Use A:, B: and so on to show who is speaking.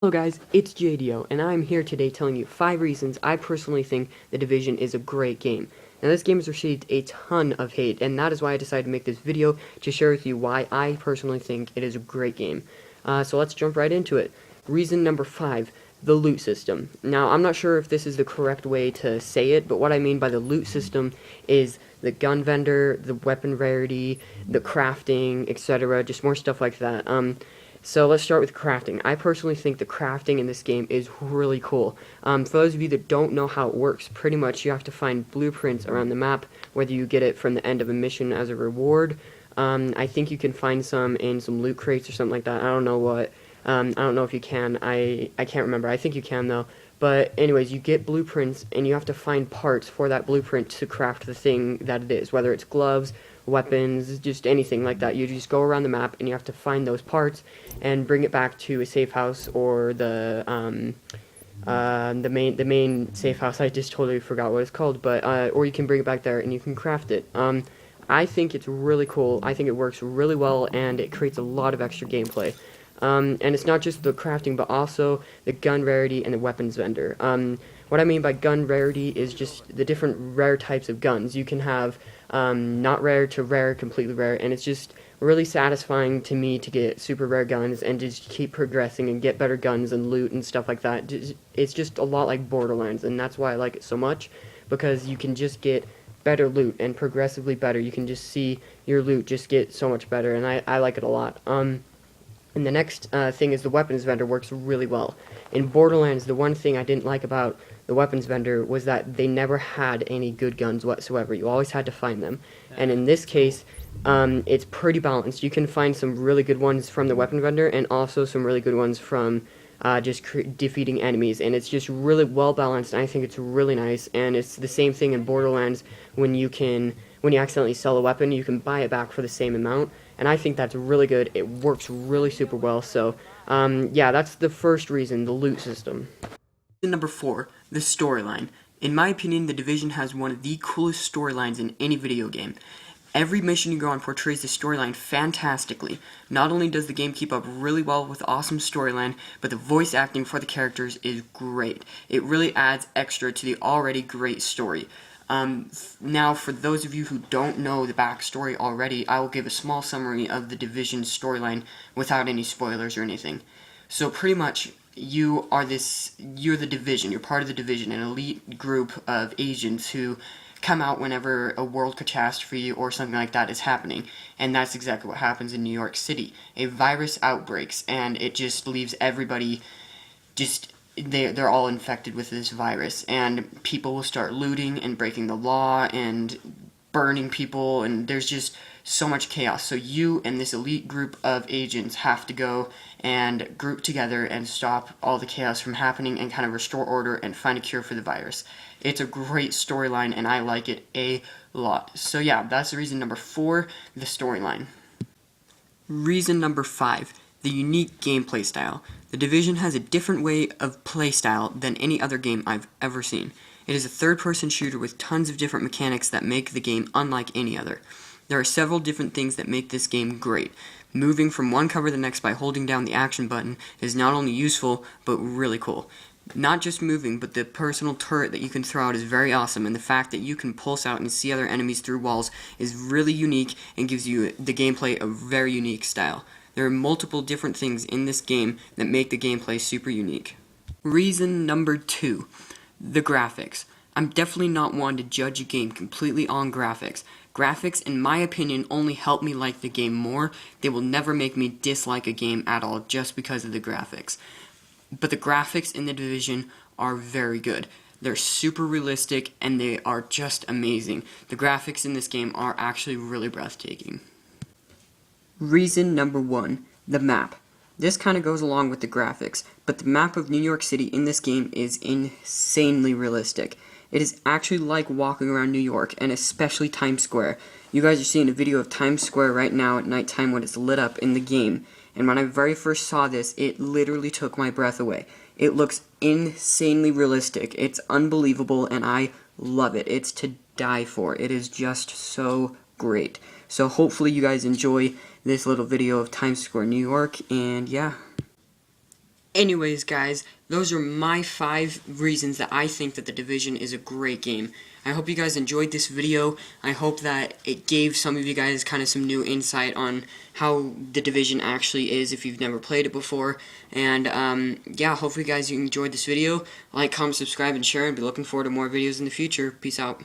A: Hello guys, it's Jdyo, and I'm here today telling you 5 reasons I personally think The Division is a great game. Now this game has received a ton of hate, and that is why I decided to make this video to share with you why I personally think it is a great game. So let's jump right into it. Reason number 5, the loot system. Now I'm not sure if this is the correct way to say it, but what I mean by the loot system is the gun vendor, the weapon rarity, the crafting, etc., just more stuff like that. So let's start with crafting. I personally think the crafting in this game is really cool. For those of you that don't know how it works, pretty much you have to find blueprints around the map, whether you get it from the end of a mission as a reward. I think you can find some in some loot crates or something like that. I don't know what. I don't know if you can. I can't remember. I think you can though. But anyways, you get blueprints and you have to find parts for that blueprint to craft the thing that it is, whether it's gloves, weapons, just anything like that. You just go around the map and you have to find those parts and bring it back to a safe house or the main safe house. I just totally forgot what it's called, but or you can bring it back there and you can craft it. I think it's really cool. I think it works really well and it creates a lot of extra gameplay. And it's not just the crafting, but also the gun rarity and the weapons vendor. What I mean by gun rarity is just the different rare types of guns. You can have not rare to rare, completely rare, and it's just really satisfying to me to get super rare guns and just keep progressing and get better guns and loot and stuff like that. It's just a lot like Borderlands, and that's why I like it so much, because you can just get better loot and progressively better. You can just see your loot just get so much better, and I like it a lot. And the next thing is the weapons vendor works really well. In Borderlands, the one thing I didn't like about the weapons vendor was that they never had any good guns whatsoever. You always had to find them. And in this case, it's pretty balanced. You can find some really good ones from the weapon vendor and also some really good ones from just defeating enemies. And it's just really well balanced, and I think it's really nice. And it's the same thing in Borderlands when you accidentally sell a weapon, you can buy it back for the same amount. And I think that's really good. It works really super well. So, yeah, that's the first reason, the loot system. Reason number 4, the storyline. In my opinion, The Division has one of the coolest storylines in any video game. Every mission you go on portrays the storyline fantastically. Not only does the game keep up really well with awesome storyline, but the voice acting for the characters is great. It really adds extra to the already great story. Now, for those of you who don't know the backstory already, I will give a small summary of the Division storyline without any spoilers or anything. So pretty much, you're the Division, you're part of the Division, an elite group of agents who come out whenever a world catastrophe or something like that is happening, and that's exactly what happens in New York City. A virus outbreaks, and it just leaves everybody they're all infected with this virus, and people will start looting and breaking the law and burning people, and there's just so much chaos. So you and this elite group of agents have to go and group together and stop all the chaos from happening and kind of restore order and find a cure for the virus. It's a great storyline, and I like it a lot. So yeah, that's the reason number 4, the storyline. Reason number 5, the unique gameplay style. The Division has a different way of playstyle than any other game I've ever seen. It is a third-person shooter with tons of different mechanics that make the game unlike any other. There are several different things that make this game great. Moving from one cover to the next by holding down the action button is not only useful, but really cool. Not just moving, but the personal turret that you can throw out is very awesome, and the fact that you can pulse out and see other enemies through walls is really unique and gives you the gameplay a very unique style. There are multiple different things in this game that make the gameplay super unique. Reason number 2, the graphics. I'm definitely not one to judge a game completely on graphics. Graphics, in my opinion, only help me like the game more. They will never make me dislike a game at all just because of the graphics. But the graphics in The Division are very good. They're super realistic and they are just amazing. The graphics in this game are actually really breathtaking. Reason number 1, the map. This kind of goes along with the graphics, but the map of New York City in this game is insanely realistic. It is actually like walking around New York, and especially Times Square. You guys are seeing a video of Times Square right now at nighttime when it's lit up in the game, and when I very first saw this, it literally took my breath away. It looks insanely realistic. It's unbelievable, and I love it. It's to die for. It is just so great. So hopefully you guys enjoy this little video of Times Square, New York, and yeah. Anyways, guys, those are my 5 reasons that I think that The Division is a great game. I hope you guys enjoyed this video. I hope that it gave some of you guys kind of some new insight on how The Division actually is if you've never played it before. And yeah, hopefully guys you enjoyed this video. Like, comment, subscribe, and share, and be looking forward to more videos in the future. Peace out.